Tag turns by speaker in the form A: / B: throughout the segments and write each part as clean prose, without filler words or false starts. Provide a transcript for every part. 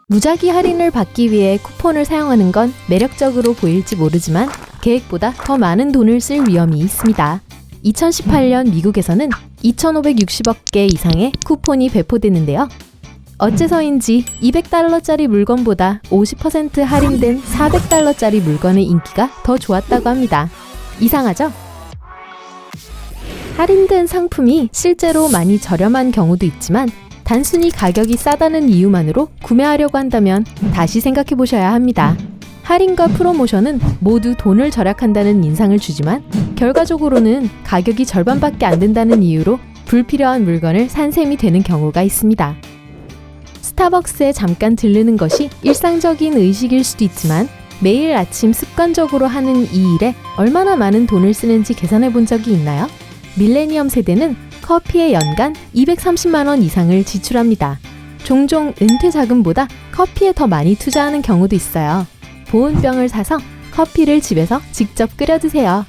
A: 무작위 할인을 받기 위해 쿠폰을 사용하는 건 매력적으로 보일지 모르지만 계획보다 더 많은 돈을 쓸 위험이 있습니다. 2018년 미국에서는 2,560억 개 이상의 쿠폰이 배포되는데요. 어째서인지 200달러짜리 물건보다 50% 할인된 400달러짜리 물건의 인기가 더 좋았다고 합니다. 이상하죠? 할인된 상품이 실제로 많이 저렴한 경우도 있지만 단순히 가격이 싸다는 이유만으로 구매하려고 한다면 다시 생각해 보셔야 합니다. 할인과 프로모션은 모두 돈을 절약한다는 인상을 주지만 결과적으로는 가격이 절반밖에 안 된다는 이유로 불필요한 물건을 산 셈이 되는 경우가 있습니다. 스타벅스에 잠깐 들르는 것이 일상적인 의식일 수도 있지만 매일 아침 습관적으로 하는 이 일에 얼마나 많은 돈을 쓰는지 계산해 본 적이 있나요? 밀레니엄 세대는 커피에 연간 230만 원 이상을 지출합니다. 종종 은퇴 자금보다 커피에 더 많이 투자하는 경우도 있어요. 보온병을 사서 커피를 집에서 직접 끓여 드세요.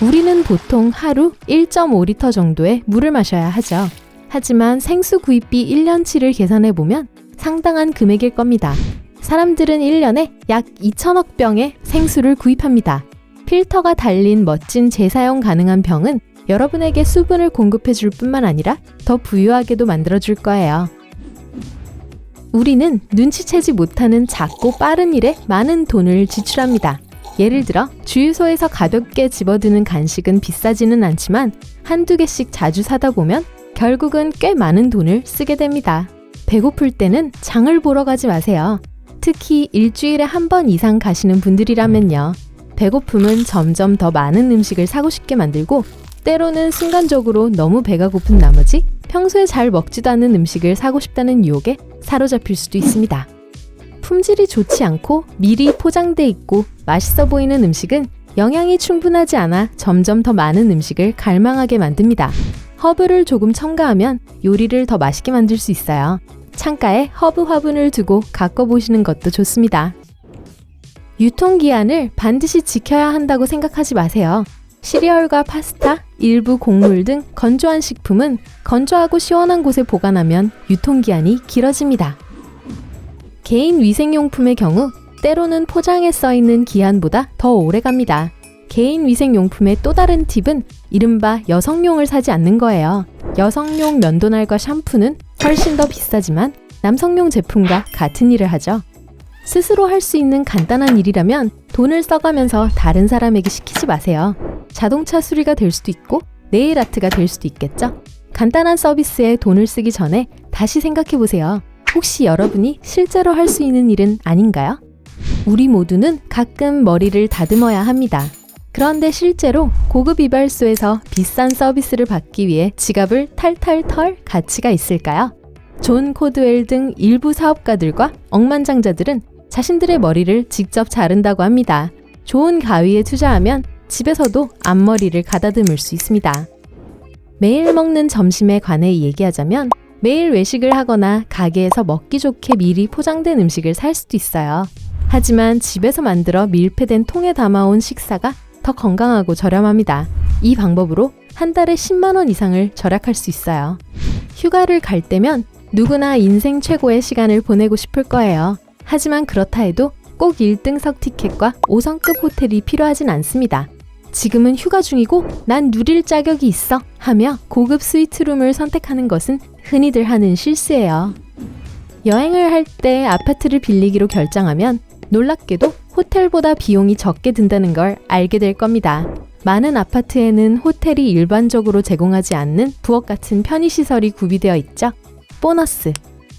A: 우리는 보통 하루 1.5리터 정도의 물을 마셔야 하죠. 하지만 생수 구입비 1년치를 계산해보면 상당한 금액일 겁니다. 사람들은 1년에 약 2천억 병의 생수를 구입합니다. 필터가 달린 멋진 재사용 가능한 병은 여러분에게 수분을 공급해줄 뿐만 아니라 더 부유하게도 만들어줄 거예요. 우리는 눈치채지 못하는 작고 빠른 일에 많은 돈을 지출합니다. 예를 들어 주유소에서 가볍게 집어드는 간식은 비싸지는 않지만 한두 개씩 자주 사다 보면 결국은 꽤 많은 돈을 쓰게 됩니다. 배고플 때는 장을 보러 가지 마세요. 특히 일주일에 한 번 이상 가시는 분들이라면요. 배고픔은 점점 더 많은 음식을 사고 싶게 만들고 때로는 순간적으로 너무 배가 고픈 나머지 평소에 잘 먹지도 않는 음식을 사고 싶다는 유혹에 사로잡힐 수도 있습니다. 품질이 좋지 않고 미리 포장돼 있고 맛있어 보이는 음식은 영양이 충분하지 않아 점점 더 많은 음식을 갈망하게 만듭니다. 허브를 조금 첨가하면 요리를 더 맛있게 만들 수 있어요. 창가에 허브 화분을 두고 가꿔 보시는 것도 좋습니다. 유통기한을 반드시 지켜야 한다고 생각하지 마세요. 시리얼과 파스타, 일부 곡물 등 건조한 식품은 건조하고 시원한 곳에 보관하면 유통기한이 길어집니다. 개인 위생용품의 경우 때로는 포장에 써있는 기한보다 더 오래갑니다. 개인 위생용품의 또 다른 팁은 이른바 여성용을 사지 않는 거예요. 여성용 면도날과 샴푸는 훨씬 더 비싸지만 남성용 제품과 같은 일을 하죠. 스스로 할 수 있는 간단한 일이라면 돈을 써가면서 다른 사람에게 시키지 마세요. 자동차 수리가 될 수도 있고 네일 아트가 될 수도 있겠죠. 간단한 서비스에 돈을 쓰기 전에 다시 생각해 보세요. 혹시 여러분이 실제로 할 수 있는 일은 아닌가요? 우리 모두는 가끔 머리를 다듬어야 합니다. 그런데 실제로 고급 이발소에서 비싼 서비스를 받기 위해 지갑을 탈탈 털 가치가 있을까요? 존 코드웰 등 일부 사업가들과 억만장자들은 자신들의 머리를 직접 자른다고 합니다. 좋은 가위에 투자하면 집에서도 앞머리를 가다듬을 수 있습니다. 매일 먹는 점심에 관해 얘기하자면 매일 외식을 하거나 가게에서 먹기 좋게 미리 포장된 음식을 살 수도 있어요. 하지만 집에서 만들어 밀폐된 통에 담아온 식사가 더 건강하고 저렴합니다. 이 방법으로 한 달에 10만 원 이상을 절약할 수 있어요. 휴가를 갈 때면 누구나 인생 최고의 시간을 보내고 싶을 거예요. 하지만 그렇다 해도 꼭 1등석 티켓과 5성급 호텔이 필요하진 않습니다. 지금은 휴가 중이고 난 누릴 자격이 있어 하며 고급 스위트룸을 선택하는 것은 흔히들 하는 실수예요. 여행을 할 때 아파트를 빌리기로 결정하면 놀랍게도 호텔보다 비용이 적게 든다는 걸 알게 될 겁니다. 많은 아파트에는 호텔이 일반적으로 제공하지 않는 부엌 같은 편의시설이 구비되어 있죠. 보너스!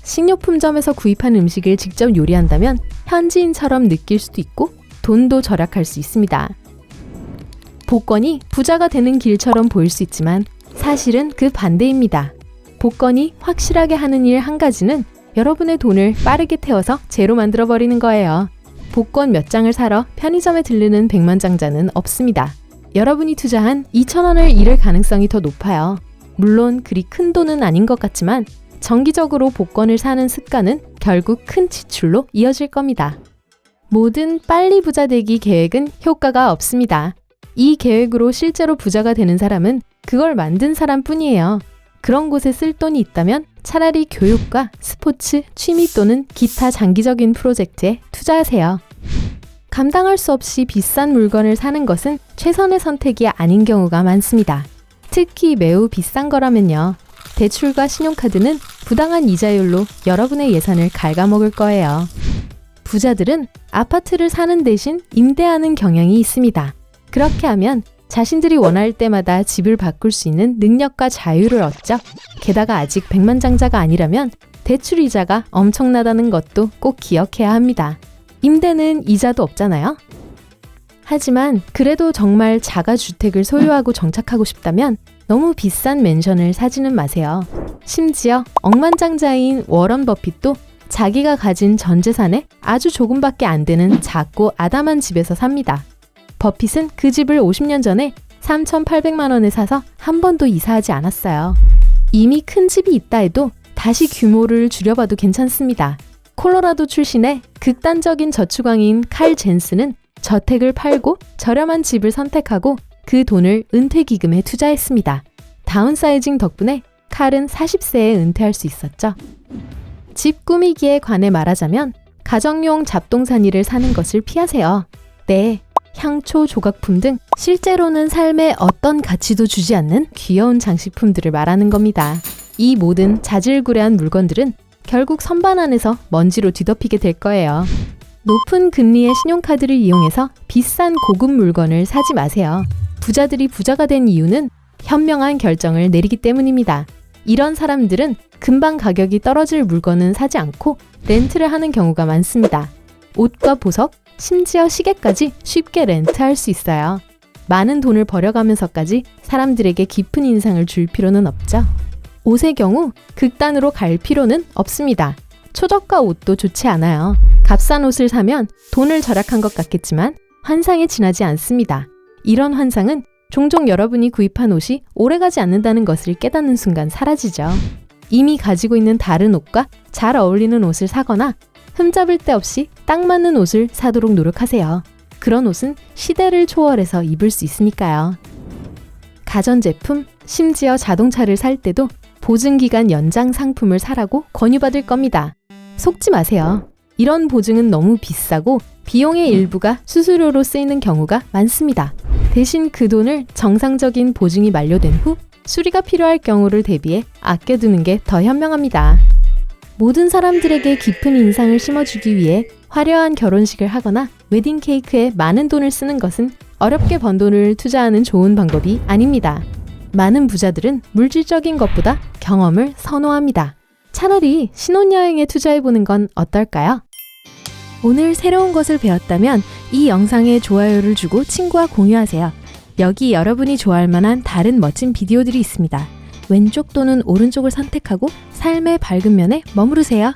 A: 식료품점에서 구입한 음식을 직접 요리한다면 현지인처럼 느낄 수도 있고 돈도 절약할 수 있습니다. 복권이 부자가 되는 길처럼 보일 수 있지만 사실은 그 반대입니다. 복권이 확실하게 하는 일 한 가지는 여러분의 돈을 빠르게 태워서 제로 만들어버리는 거예요. 복권 몇 장을 사러 편의점에 들르는 백만장자는 없습니다. 여러분이 투자한 2,000원을 잃을 가능성이 더 높아요. 물론 그리 큰 돈은 아닌 것 같지만 정기적으로 복권을 사는 습관은 결국 큰 지출로 이어질 겁니다. 모든 빨리 부자 되기 계획은 효과가 없습니다. 이 계획으로 실제로 부자가 되는 사람은 그걸 만든 사람뿐이에요. 그런 곳에 쓸 돈이 있다면 차라리 교육과 스포츠, 취미 또는 기타 장기적인 프로젝트에 투자하세요. 감당할 수 없이 비싼 물건을 사는 것은 최선의 선택이 아닌 경우가 많습니다. 특히 매우 비싼 거라면요. 대출과 신용카드는 부당한 이자율로 여러분의 예산을 갉아먹을 거예요. 부자들은 아파트를 사는 대신 임대하는 경향이 있습니다. 그렇게 하면 자신들이 원할 때마다 집을 바꿀 수 있는 능력과 자유를 얻죠. 게다가 아직 백만장자가 아니라면 대출 이자가 엄청나다는 것도 꼭 기억해야 합니다. 임대는 이자도 없잖아요. 하지만 그래도 정말 자가주택을 소유하고 정착하고 싶다면 너무 비싼 맨션을 사지는 마세요. 심지어 억만장자인 워런 버핏도 자기가 가진 전 재산의 아주 조금밖에 안 되는 작고 아담한 집에서 삽니다. 버핏은 그 집을 50년 전에 3,800만 원에 사서 한 번도 이사하지 않았어요. 이미 큰 집이 있다 해도 다시 규모를 줄여봐도 괜찮습니다. 콜로라도 출신의 극단적인 저축왕인 칼 젠스는 저택을 팔고 저렴한 집을 선택하고 그 돈을 은퇴기금에 투자했습니다. 다운사이징 덕분에 칼은 40세에 은퇴할 수 있었죠. 집 꾸미기에 관해 말하자면 가정용 잡동사니를 사는 것을 피하세요. 네, 향초, 조각품 등 실제로는 삶에 어떤 가치도 주지 않는 귀여운 장식품들을 말하는 겁니다. 이 모든 자질구레한 물건들은 결국 선반 안에서 먼지로 뒤덮이게 될 거예요. 높은 금리의 신용카드를 이용해서 비싼 고급 물건을 사지 마세요. 부자들이 부자가 된 이유는 현명한 결정을 내리기 때문입니다. 이런 사람들은 금방 가격이 떨어질 물건은 사지 않고 렌트를 하는 경우가 많습니다. 옷과 보석, 심지어 시계까지 쉽게 렌트할 수 있어요. 많은 돈을 버려가면서까지 사람들에게 깊은 인상을 줄 필요는 없죠. 옷의 경우 극단으로 갈 필요는 없습니다. 초저가 옷도 좋지 않아요. 값싼 옷을 사면 돈을 절약한 것 같겠지만 환상에 지나지 않습니다. 이런 환상은 종종 여러분이 구입한 옷이 오래가지 않는다는 것을 깨닫는 순간 사라지죠. 이미 가지고 있는 다른 옷과 잘 어울리는 옷을 사거나 흠잡을 데 없이 딱 맞는 옷을 사도록 노력하세요. 그런 옷은 시대를 초월해서 입을 수 있으니까요. 가전제품, 심지어 자동차를 살 때도 보증기간 연장 상품을 사라고 권유받을 겁니다. 속지 마세요. 이런 보증은 너무 비싸고 비용의 일부가 수수료로 쓰이는 경우가 많습니다. 대신 그 돈을 정상적인 보증이 만료된 후 수리가 필요할 경우를 대비해 아껴두는 게 더 현명합니다. 모든 사람들에게 깊은 인상을 심어주기 위해 화려한 결혼식을 하거나 웨딩 케이크에 많은 돈을 쓰는 것은 어렵게 번 돈을 투자하는 좋은 방법이 아닙니다. 많은 부자들은 물질적인 것보다 경험을 선호합니다. 차라리 신혼여행에 투자해보는 건 어떨까요? 오늘 새로운 것을 배웠다면 이 영상에 좋아요를 주고 친구와 공유하세요. 여기 여러분이 좋아할 만한 다른 멋진 비디오들이 있습니다. 왼쪽 또는 오른쪽을 선택하고 삶의 밝은 면에 머무르세요.